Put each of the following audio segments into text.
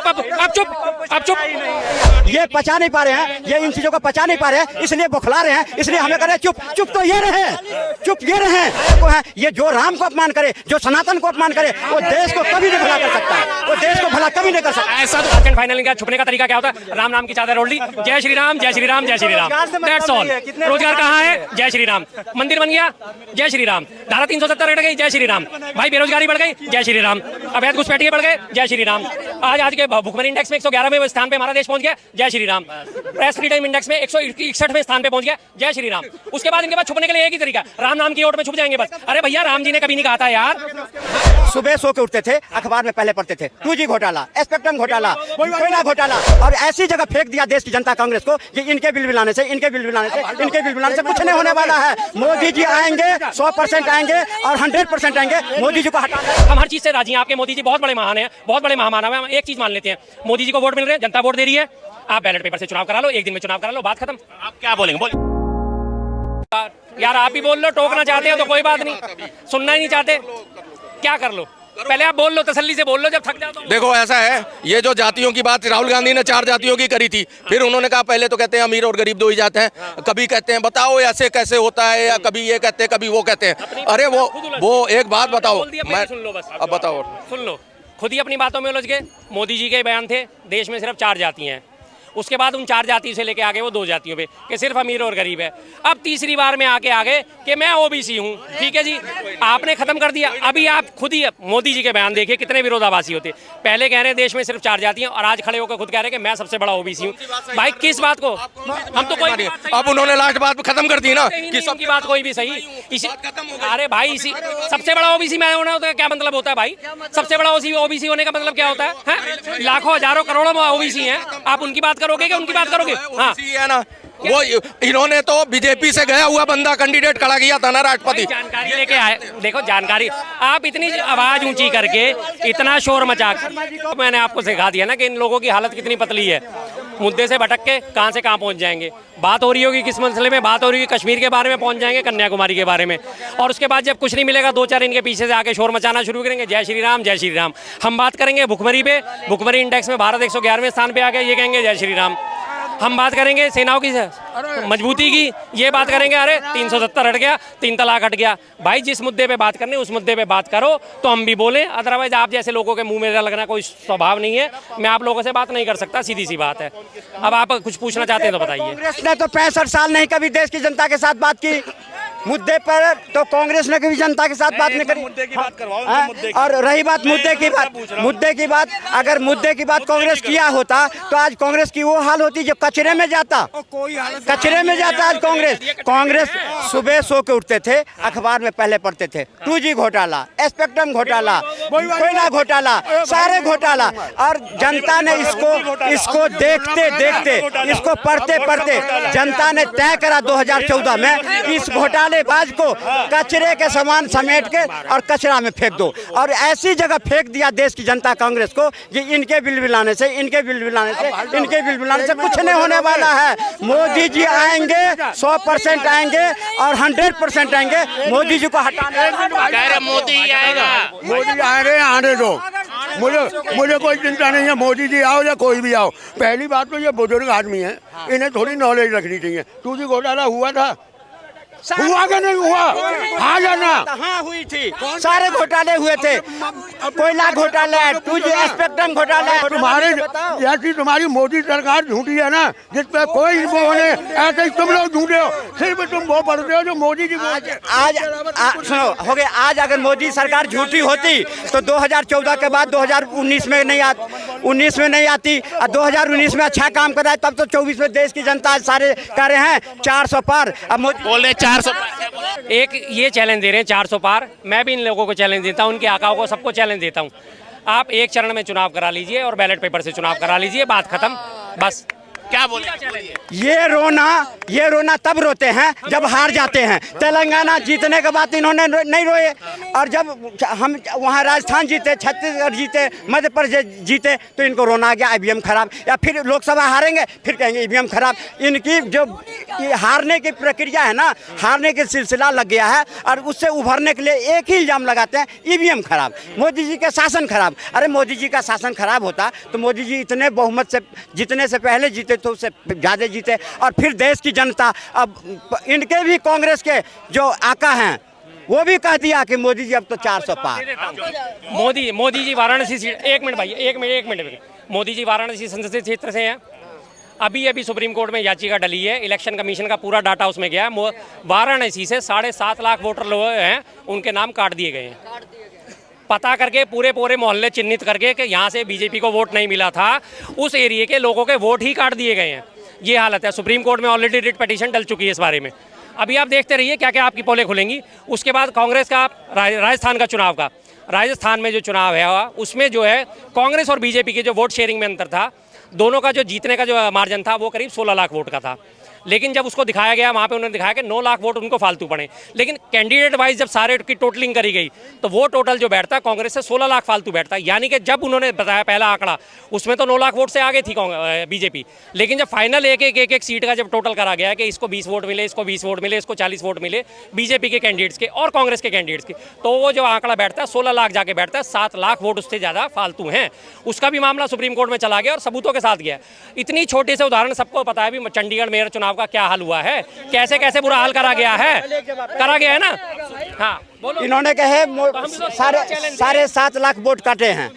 चुप अब चुप अब चुप। ये पचा नहीं पा रहे हैं, ये इन चीजों को पचा नहीं पा रहे हैं, इसलिए बौखला रहे हैं, इसलिए हमें कह रहे हैं चुप। चुप तो ये रहे, चुप ये रहे को है। ये जो राम को अपमान करे, जो सनातन को अपमान करे, वो देश को कभी नहीं भला कर सकता, वो देश को भला कभी नहीं कर सकता। ऐसा तो फाइनल का छुपने का तरीका क्या होता है? राम नाम की चादर ओढ़ ली, जय श्री राम जय श्री राम जय श्री राम, दैट्स ऑल। रोजगार कहाँ है? जय श्री राम। मंदिर बन गया, जय श्री राम। धारा 370 हट गई, जय श्री राम। भाई बेरोजगारी बढ़ गई, जय श्री राम। अवैध घुसपैठिए बढ़ गए, जय श्री राम। आज के भुखमरी इंडेक्स में 111वें स्थान पे हमारा देश पहुंच गया, जय Shri Ram. Press freedom index में 161वें स्थान पे पहुंच गया, जय श्री राम। उसके बाद इनके पास छुपने के लिए एक ही तरीका, राम नाम की ओट में छुप जाएंगे बस। अरे भैया राम जी ने कभी नहीं कहा था यार। सुबह सो के उठते थे, अखबार में पहले पढ़ते थे 2G घोटाला, स्पेक्ट्रम घोटाला, कोयला घोटाला, और ऐसी जगह फेंक दिया देश की जनता कांग्रेस को कि इनके बिल लाने से, इनके बिल लाने से, इनके बिल लाने से कुछ नहीं होने वाला है। मोदी जी आएंगे, 100% आएंगे और 100% आएंगे। मोदी जी को हटाना, हम हर चीज से राजी हैं। आपके मोदी जी बहुत बड़े महान हैं, बहुत बड़े महामानव हैं। हम एक चीज मान लेते हैं, मोदी जी को वोट मिल रहे हैं, जनता वोट दे रही है। आप बैलेट पेपर से चुनाव करा लो, एक दिन में चुनाव करा लो, बात खत्म। आप क्या बोलेंगे? बोल यार आप ही बोल लो, टोकना चाहते हो तो कोई बात नहीं, सुनना ही नहीं चाहते क्या कर लो, पहले आप बोल लो, तसल्ली से बोल लो, जब थक जाओ तो। देखो ऐसा है, ये जो जातियों की बात राहुल गांधी ने 4 जातियों की करी थी, फिर उन्होंने कहा पहले तो कहते हैं अमीर और गरीब 2 ही जाते हैं, कभी कहते हैं बताओ ऐसे कैसे होता है, या कभी ये कहते हैं कभी वो कहते हैं। अरे वो एक बात बताओ, मैं सुन लो बस, अब बताओ, सुन लो, खुद ही अपनी बातों में उलझ गए। मोदी जी के बयान थे देश में सिर्फ 4 जाति हैं, उसके बाद उन 4 जाति से लेके आगे वो 2 जातियों पे कि सिर्फ अमीर और गरीब है। अब तीसरी बार में आगे कि मैं ओबीसी हूँ, ठीक है जी, आपने खत्म कर दिया। अभी आप खुद ही मोदी जी के बयान देखिए कितने विरोधाभासी होते। पहले कह रहे हैं देश में सिर्फ 4 जाति हैं और आज खड़े होकर खुद कह रहे हैं कि मैं सबसे बड़ा ओबीसी हूँ। भाई किस बात को? हम तो कोई अब उन्होंने लास्ट बात खत्म कर दी ना कि सबकी बात कोई भी सही इसी। अरे भाई इसी सबसे बड़ा ओबीसी मैं होना होता है, क्या मतलब होता है भाई? सबसे बड़ा ओबीसी होने का मतलब क्या होता है? लाखों हजारों करोड़ों में ओबीसी हैं, आप उनकी बात करोगे कि उनकी बात करोगे? हाँ है ना, वो इन्होंने तो बीजेपी से गया हुआ बंदा कैंडिडेट खड़ा किया था ना राष्ट्रपति। जानकारी लेके आए, देखो जानकारी, आप इतनी आवाज ऊंची करके इतना शोर मचा, मैंने आपको सिखा दिया ना कि इन लोगों की हालत कितनी पतली है। मुद्दे से भटक के कहां से कहां पहुंच जाएंगे। बात हो रही होगी किस मसले में, बात हो रही होगी कश्मीर के बारे में, पहुंच जाएंगे कन्याकुमारी के बारे में, और उसके बाद जब कुछ नहीं मिलेगा 2-4 इनके पीछे से आके शोर मचाना शुरू करेंगे, जय श्री राम जय श्री राम। हम बात करेंगे भुखमरी पे, भुखमरी इंडेक्स में भारत 111वें स्थान पे आ गया, ये कहेंगे जय श्री राम। हम बात करेंगे सेनाओं की मजबूती की, ये बात करेंगे अरे 370 हट गया, 3 तलाक हट गया। भाई जिस मुद्दे पे बात करनी उस मुद्दे पे बात करो तो हम भी बोलें, अदरवाइज आप जैसे लोगों के मुंह में लगना कोई स्वभाव नहीं है। मैं आप लोगों से बात नहीं कर सकता, सीधी सी बात है। अब आप कुछ पूछना चाहते हैं तो बताइए। कांग्रेस ने तो 65 साल नहीं कभी देश की जनता के साथ बात की मुद्दे पर, तो कांग्रेस ने कभी जनता के साथ बात नहीं करी। मुद्दे की बात करवाओ, और रही बात मुद्दे की बात, अगर मुद्दे की बात कांग्रेस किया होता तो आज कांग्रेस की वो हाल होती जो कचरे में जाता, कचरे में जाता आज कांग्रेस सुबह सो के उठते थे, अखबार में पहले पढ़ते थे 2G घोटाला, स्पेक्ट्रम घोटाला, कोयला घोटाला, सारे घोटाला, और जनता ने इसको देखते देखते, इसको पढ़ते पढ़ते जनता ने तय करा 2014 में कि इस घोटालेबाज को कचरे के समान समेट के और कचरा में फेंक दो। और ऐसी जगह फेंक दिया देश की जनता कांग्रेस को कि इनके बिल लाने से, इनके बिल लाने से, इनके बिल लाने से कुछ नहीं होने वाला है। मोदी जी आएंगे, 100% आएंगे और 100% आएंगे। मोदी जी को हटाने, मोदी आएगा, मोदी आएंगे, आने दो, मुझे कोई चिंता नहीं है। मोदी जी आओ या कोई भी आओ, पहली बात तो ये बुजुर्ग आदमी है, इन्हें थोड़ी नॉलेज रखनी चाहिए। 2G घोटाला हुआ था, हुआ कि नहीं हुआ? हाँ या ना? हाँ हुई थी, सारे घोटाले हुए थे, कोयला घोटाला, 2G स्पेक्ट्रम घोटाला। तुम्हारी मोदी सरकार झूठी है ना, जिसपे कोई वो होने, ऐसे ही तुम लोग झूठे हो, सिर्फ तुम वो पढ़ते हो जो मोदी जी आज सुनो हो गए। आज अगर मोदी सरकार झूठी होती तो 2014 के बाद 2019 में नहीं आती, और 2019 में अच्छा काम कर रहा है, तब तो 24 में देश की जनता सारे कह रहे हैं 400 पार। अब बोल रहे 400 एक ये चैलेंज दे रहे हैं 400 पार, मैं भी इन लोगों को चैलेंज देता हूं, उनके आकाओं को सबको चैलेंज देता हूं। आप एक चरण में चुनाव करा लीजिए और बैलेट पेपर से चुनाव करा लीजिए, बात खत्म बस। क्या बोले? ये रोना तब रोते हैं जब हार जाते हैं। तेलंगाना जीतने के बाद इन्होंने नहीं रोए, और जब हम वहाँ राजस्थान जीते, छत्तीसगढ़ जीते, मध्य प्रदेश जीते, तो इनको रोना आ गया ईवीएम खराब। या फिर लोकसभा हारेंगे फिर कहेंगे ईवीएम खराब। इनकी जो हारने की प्रक्रिया है ना, हारने का सिलसिला लग गया है, और उससे उभरने के लिए एक ही इल्जाम लगाते हैं, ईवीएम खराब, मोदी जी का शासन खराब। अरे मोदी जी का शासन खराब होता तो मोदी जी इतने बहुमत से जीतने से पहले जीते तो उससे ज़्यादा जीते। और फिर देश की जनता, अब इनके भी कांग्रेस के जो आका हैं वो भी कह दिया कि मोदी जी अब तो 400 पार। मोदी जी वाराणसी सीट, एक मिनट भाई, एक मिनट मोदी जी वाराणसी संसदीय क्षेत्र से हैं। अभी सुप्रीम कोर्ट में याचिका डली है, इलेक्शन कमीशन का पूरा डाटा उसमें गया है। वाराणसी से 7.5 लाख वोटर लोग हैं, उनके नाम काट दिए गए हैं। पता करके पूरे मोहल्ले चिन्हित करके कि यहाँ से बीजेपी को वोट नहीं मिला था, उस एरिया के लोगों के वोट ही काट दिए गए हैं। ये हालत है। सुप्रीम कोर्ट में ऑलरेडी रिट पिटीशन डल चुकी है इस बारे में। अभी आप देखते रहिए क्या क्या आपकी पोलें खुलेंगी। उसके बाद कांग्रेस का राजस्थान का चुनाव का, राजस्थान में जो चुनाव है उसमें जो है कांग्रेस और बीजेपी के जो वोट शेयरिंग में अंतर था, दोनों का जो जीतने का जो मार्जिन था वो करीब 16 लाख वोट का था। लेकिन जब उसको दिखाया गया, वहाँ पे उन्होंने दिखाया कि 9 लाख वोट उनको फालतू पड़े। लेकिन कैंडिडेट वाइज जब सारे की टोटलिंग करी गई तो वो टोटल जो बैठता कांग्रेस से 16 लाख फालतू बैठता। यानी कि जब उन्होंने बताया पहला आंकड़ा, उसमें तो 9 लाख वोट से आगे थी बीजेपी। लेकिन जब फाइनल एक सीट का जब टोटल करा गया कि इसको 20 वोट मिले, इसको 20 वोट मिले, इसको 40 वोट मिले बीजेपी के कैंडिडेट्स के और कांग्रेस के कैंडिडेट्स के, तो वो जो आंकड़ा बैठता है 16 लाख जाके बैठता है। 7 लाख वोट उससे ज़्यादा फालतू हैं। उसका भी मामला सुप्रीम कोर्ट में चला गया और सबूतों के साथ गया। इतनी छोटी से उदाहरण सबको पता है भी चंडीगढ़ मेयर चुनाव का क्या हाल हुआ है, कैसे कैसे बुरा हाल करा गया है ना। हाँ बोलो। इन्होंने कहे 7.5 लाख वोट काटे हैं।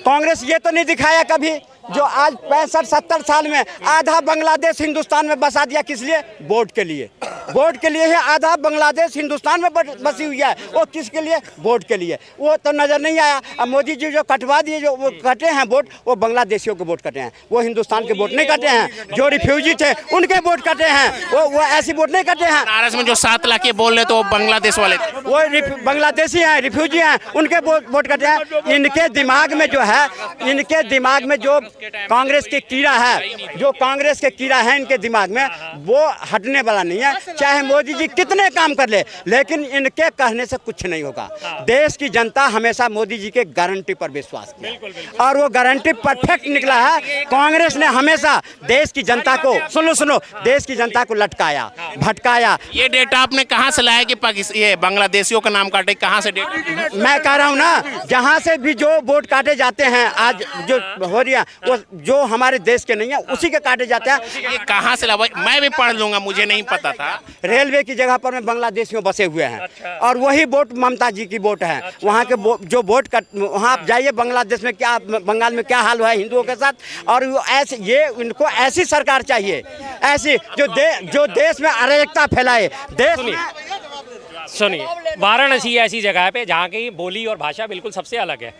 कांग्रेस ये तो नहीं दिखाया कभी जो आज 65-70 साल में आधा बांग्लादेश हिंदुस्तान में बसा दिया। किस लिए? वोट के लिए। वोट के लिए है आधा बांग्लादेश हिंदुस्तान में बसी हुई है। वो किसके लिए? वोट के लिए। वो तो नजर नहीं आया। अब मोदी जी जो कटवा दिए, जो वो कटे हैं वोट, वो बांग्लादेशियों के वोट कटे हैं, वो हिंदुस्तान के वोट नहीं कटे हैं। जो रिफ्यूजी थे उनके वोट कटे हैं, वो ऐसी वोट नहीं कटे हैं। बनारस में जो 7 लाख के बोल रहे तो बांग्लादेश वाले थे, वो बांग्लादेशी हैं, रिफ्यूजी हैं, उनके वोट कटे हैं। इनके दिमाग में जो है, इनके दिमाग में जो कांग्रेस के कीड़ा है, जो कांग्रेस के कीड़ा है इनके दिमाग में, वो हटने वाला नहीं है। चाहे मोदी जी कितने काम कर ले, लेकिन इनके कहने से कुछ नहीं होगा। देश की जनता हमेशा मोदी जी के गारंटी पर विश्वास किया और वो गारंटी परफेक्ट निकला है। कांग्रेस ने हमेशा देश की जनता को, सुनो, देश की जनता को लटकाया, भटकाया। ये डेटा आपने कहाँ से लाया कि पाकिस्तान ये बांग्लादेशियों का नाम काटे? कहाँ से डेटा? मैं कह रहा हूँ ना, जहाँ से भी जो वोट काटे जाते हैं आज जो हो रही है, वो जो हमारे देश के नहीं है उसी के काटे जाते हैं। ये कहाँ से लाया? मैं भी पढ़ लूंगा, मुझे नहीं पता था। रेलवे की जगह पर में बांग्लादेशियों बसे हुए हैं और वही वोट ममता जी की वोट है। वहाँ के जो वोट वहाँ आप जाइए बांग्लादेश में क्या, बंगाल में क्या हाल हुआ है हिंदुओं के साथ। और ऐसे ये इनको ऐसी सरकार चाहिए, ऐसी जो देश में अराजकता फैलाए। सुनिए, वाराणसी ऐसी जगह पे जहाँ की बोली और भाषा बिल्कुल सबसे अलग है।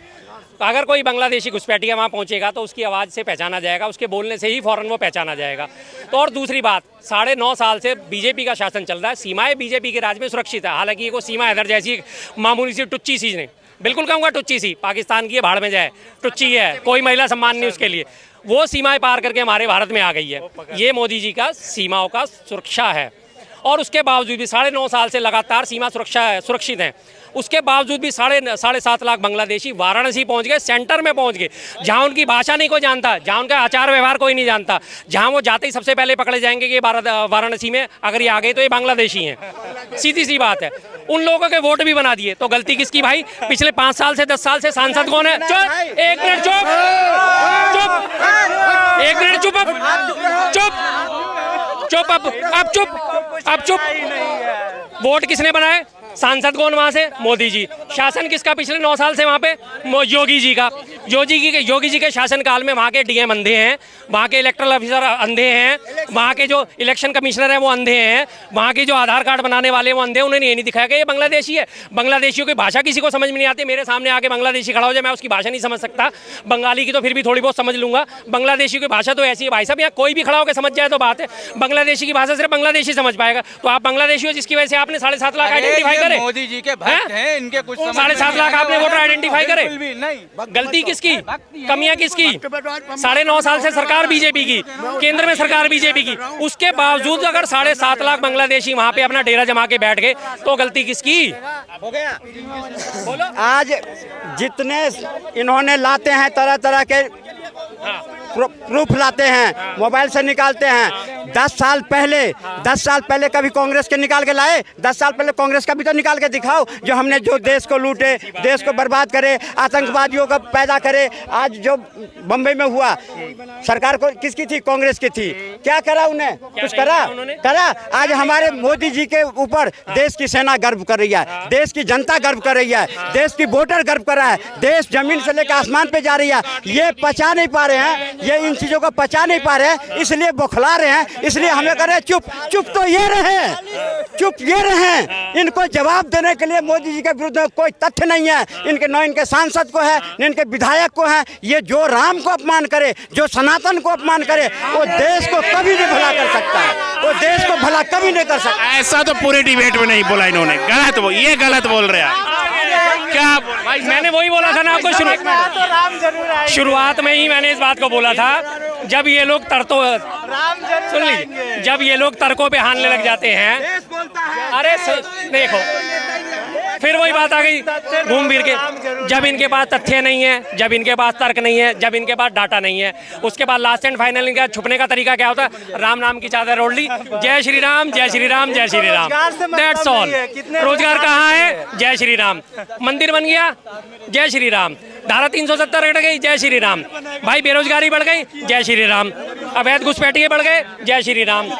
अगर कोई बांग्लादेशी घुसपैठिया वहाँ पहुँचेगा तो उसकी आवाज़ से पहचाना जाएगा, उसके बोलने से ही फ़ौरन वो पहचाना जाएगा। तो और दूसरी बात, 9.5 साल से बीजेपी का शासन चल रहा है, सीमाएं बीजेपी के राज में सुरक्षित है। हालांकि ये कोई सीमा इधर जैसी मामूली सी टुच्ची सी नहीं, बिल्कुल कहूँगा टुच्ची सी, पाकिस्तान की भाड़ में जाए, टुच्ची है, कोई महिला सम्मान नहीं उसके लिए। वो सीमाएं पार करके हमारे भारत में आ गई है। ये मोदी जी का सीमाओं का सुरक्षा है। और उसके बावजूद भी 9.5 साल से लगातार सीमा सुरक्षित है। उसके बावजूद भी 7.5 लाख बांग्लादेशी वाराणसी पहुंच गए, सेंटर में पहुंच गए, जहां उनकी भाषा नहीं कोई जानता, जहां उनका आचार व्यवहार कोई नहीं जानता, जहां वो जाते ही सबसे पहले पकड़े जाएंगे कि वाराणसी में अगर ये आ गए तो ये बांग्लादेशी हैं। सीधी सी बात है। उन लोगों के वोट भी बना दिए, तो गलती किसकी भाई? पिछले 5 साल से 10 साल से सांसद कौन है? चुप, एक मिनट चुप, एक मिनट चुप, अब चुप। वोट किसने बनाए? सांसद कौन वहाँ से? मोदी जी। शासन किसका पिछले 9 साल से वहाँ पे? योगी जी का। योगी जी के शासन काल में वहाँ के डीएम अंधे हैं, वहाँ के इलेक्टरल ऑफिसर अंधे हैं, वहाँ के जो इलेक्शन कमिश्नर हैं वो अंधे हैं, वहाँ के जो आधार कार्ड बनाने वाले वो अंधे। उन्हें ये नहीं दिखाया कि ये बांग्लादेशी है। बांग्लादेशियों की भाषा किसी को समझ में नहीं आती। मेरे सामने आके बांग्लादेशी खड़ा हो जाए, मैं उसकी भाषा नहीं समझ सकता। बंगाली की तो फिर भी थोड़ी बहुत समझ लूंगा, बांग्लादेशी की भाषा तो ऐसी है भाई साहब, यहाँ कोई भी खड़ा होकर समझ जाए तो बात है। बांग्लादेशी की भाषा सिर्फ बांग्लादेशी समझ पाएगा। तो आप बांग्लादेशी हो जिसकी वजह से आपने 7.5 लाख आइडेंटिफाई करे। मोदी जी के भक्त हैं, इनके कुछ 7.5 लाख आपने वोटर आइडेंटिफाई करे। नहीं, गलती किसकी, कमियां किसकी? 9.5 साल से सरकार बीजेपी की, केंद्र में सरकार बीजेपी की, उसके बावजूद अगर 7.5 लाख बांग्लादेशी वहां पे अपना डेरा जमा के बैठ गए तो गलती किसकी? हो गया। बोलो, आज जितने इन्होंने लाते हैं तरह तरह के प्रूफ लाते हैं, मोबाइल से निकालते हैं। 10 साल पहले कभी कांग्रेस के निकाल के लाए? 10 साल पहले कांग्रेस का भी तो निकाल के दिखाओ, जो हमने जो देश को लूटे, देश को बर्बाद करे, आतंकवादियों को पैदा करे। आज जो बम्बई में हुआ, सरकार को किसकी थी? कांग्रेस की थी। क्या करा उन्हें? कुछ करा? आज हमारे मोदी जी के ऊपर देश की सेना गर्व कर रही है, देश की जनता गर्व कर रही है, देश की वोटर गर्व कर रहा है, देश जमीन से लेकर आसमान पे जा रही है। ये पचा नहीं पा रहे हैं, ये इन चीजों को पचा नहीं पा रहे हैं, इसलिए बौखला रहे हैं, इसलिए हमें कर रहे हैं चुप तो ये रहे। इनको जवाब देने के लिए मोदी जी के विरुद्ध में कोई तथ्य नहीं है। न इनके सांसद को है, न इनके विधायक को है। ये जो राम को अपमान करे, जो सनातन को अपमान करे, वो देश को कभी नहीं भला कर सकता है, वो देश को भला कभी नहीं कर सकता। ऐसा तो पूरे डिबेट में नहीं बोला इन्होंने, गलत बोल रहे हैं। क्या भाई, मैंने वही बोला था ना आपको शुरुआत में ही मैंने इस बात को बोला था। जब ये लोग सुन लीजिए, जब ये लोग तर्कों पे हारने लग जाते हैं, अरे देखो फिर वही बात आ गई घूम फिर के। जब इनके पास तथ्य नहीं है, जब इनके पास तर्क नहीं है, जब इनके पास डाटा नहीं है, उसके बाद लास्ट एंड फाइनल इनका छुपने का तरीका क्या होता है? राम नाम की चादर ओढ़ ली, जय श्री राम, जय श्री राम, जय श्री राम, दैट्स ऑल। रोजगार कहाँ है? जय श्री राम। मंदिर बन गया, जय श्री राम। धारा 370 हट गई, जय श्री राम। भाई बेरोजगारी बढ़ गई, जय श्री राम। अवैध घुसपैठिए बढ़ गए, जय श्री राम।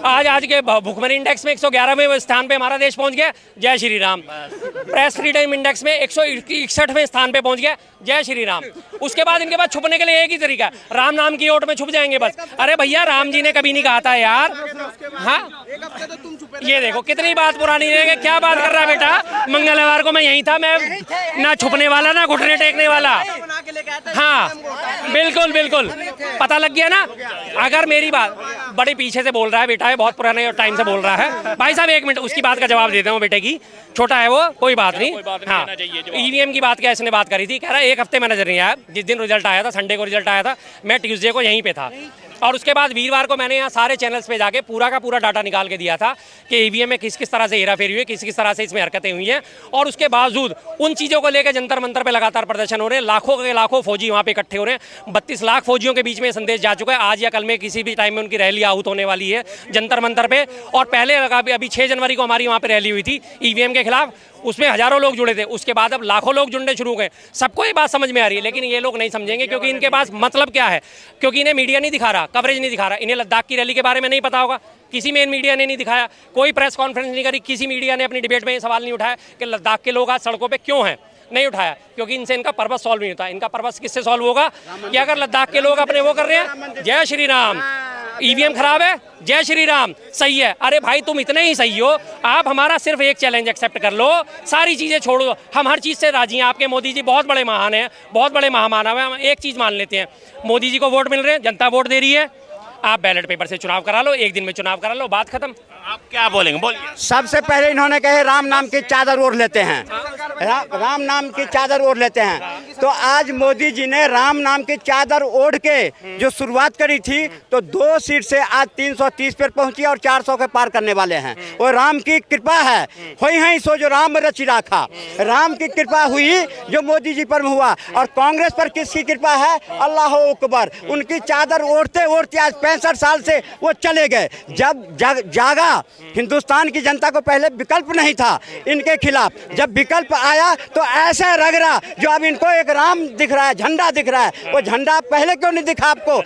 आज के भुखमरी इंडेक्स में 111वें स्थान पे हमारा देश पहुंच गया, जय Shri Ram. Press freedom index में 161वें स्थान पे पहुंच गया, जय श्री राम। उसके बाद इनके पास छुपने के लिए एक ही तरीका है, राम नाम की ओट में छुप जाएंगे बस। अरे भैया, राम जी ने कभी नहीं कहा था यार। हाँ, ये देखो कितनी बात पुरानी है। क्या बात कर रहा है बेटा? मंगलवार को मैं यहीं था, मैं ना छुपने वाला ना घुटने टेकने वाला। हाँ बिल्कुल, पता लग गया ना। अगर मेरी बात, बड़े पीछे से बोल रहा है बेटा, है बहुत पुराने टाइम से बोल रहा है। भाई साहब 1 मिनट, उसकी बात का जवाब देते हैं। बेटे की छोटा है वो, कोई बात नहीं। हाँ, ईवीएम की बात क्या इसने बात करी थी, कह रहा है 1 हफ्ते में नजर नहीं आया। जिस दिन रिजल्ट आया था, संडे को रिजल्ट आया था, मैं ट्यूसडे को यहीं पे था। और उसके बाद वीरवार को मैंने यहाँ सारे चैनल्स पे जाके पूरा का पूरा डाटा निकाल के दिया था कि ईवीएम में किस किस तरह से हेराफेरी हुई है, किस किस तरह से इसमें हरकतें हुई हैं। और उसके बावजूद उन चीज़ों को लेकर जंतर मंतर पे लगातार प्रदर्शन हो रहे हैं। लाखों के लाखों फौजी वहाँ पे इकट्ठे हो रहे हैं। 32 लाख फौजियों के बीच में संदेश जा चुका है। आज या कल में किसी भी टाइम में उनकी रैली आहूत होने वाली है जंतर मंतर पे। और पहले अभी 6 जनवरी को हमारी वहाँ पे रैली हुई थी ईवीएम के खिलाफ, उसमें हजारों लोग जुड़े थे। उसके बाद अब लाखों लोग जुड़ने शुरू हो गए। सबको ये बात समझ में आ रही है, लेकिन ये लोग नहीं समझेंगे क्योंकि इनके पास मतलब क्या है, क्योंकि इन्हें मीडिया नहीं दिखा रहा, कवरेज नहीं दिखा रहा। इन्हें लद्दाख की रैली के बारे में नहीं पता होगा, किसी मेन मीडिया ने नहीं दिखाया, कोई प्रेस कॉन्फ्रेंस नहीं करी, किसी मीडिया ने अपनी डिबेट में ये सवाल नहीं उठाया कि लद्दाख के लोग आज सड़कों पर क्यों हैं। नहीं उठाया, क्योंकि इनसे इनका पर्पस सॉल्व नहीं होता। इनका पर्पस किससे सॉल्व होगा कि अगर लद्दाख के लोग अपने वो कर रहे हैं, जय श्री राम, ईवीएम खराब है, जय श्री राम, सही है। अरे भाई, तुम इतने ही सही हो, आप हमारा सिर्फ एक चैलेंज एक्सेप्ट कर लो, सारी चीज़ें छोड़ दो, हम हर चीज़ से राजी हैं। आपके मोदी जी बहुत बड़े महान हैं, बहुत बड़े महामानव हैं। हम एक चीज़ मान लेते हैं, मोदी जी को वोट मिल रहे हैं, जनता वोट दे रही है, आप बैलेट पेपर से चुनाव करा लो, 1 दिन में चुनाव करा लो, बात खत्म। आप क्या बोलेंगे? बोलिए। सबसे पहले इन्होंने कहे राम नाम की चादर ओढ़ लेते हैं, राम नाम की चादर ओढ़ लेते हैं। तो आज मोदी जी ने राम नाम की चादर ओढ़ के जो शुरुआत करी थी, तो 2 सीट से आज 330 पर पहुंची और 400 के पार करने वाले हैं। वो राम की कृपा है, होई है सो जो राम रचि राखा। राम की कृपा हुई जो मोदी जी पर हुआ। और कांग्रेस पर किसकी कृपा है? अल्लाह अकबर। उनकी चादर ओढ़ते ओढ़ते आज 65 साल से वो चले गए। जब जागा हिंदुस्तान की जनता को पहले विकल्प नहीं था इनके खिलाफ, जब विकल्प आया तो ऐसा रगड़ा जो अब इनको एक राम दिख रहा है, झंडा दिख रहा है। वो झंडा पहले क्यों नहीं दिखा आपको?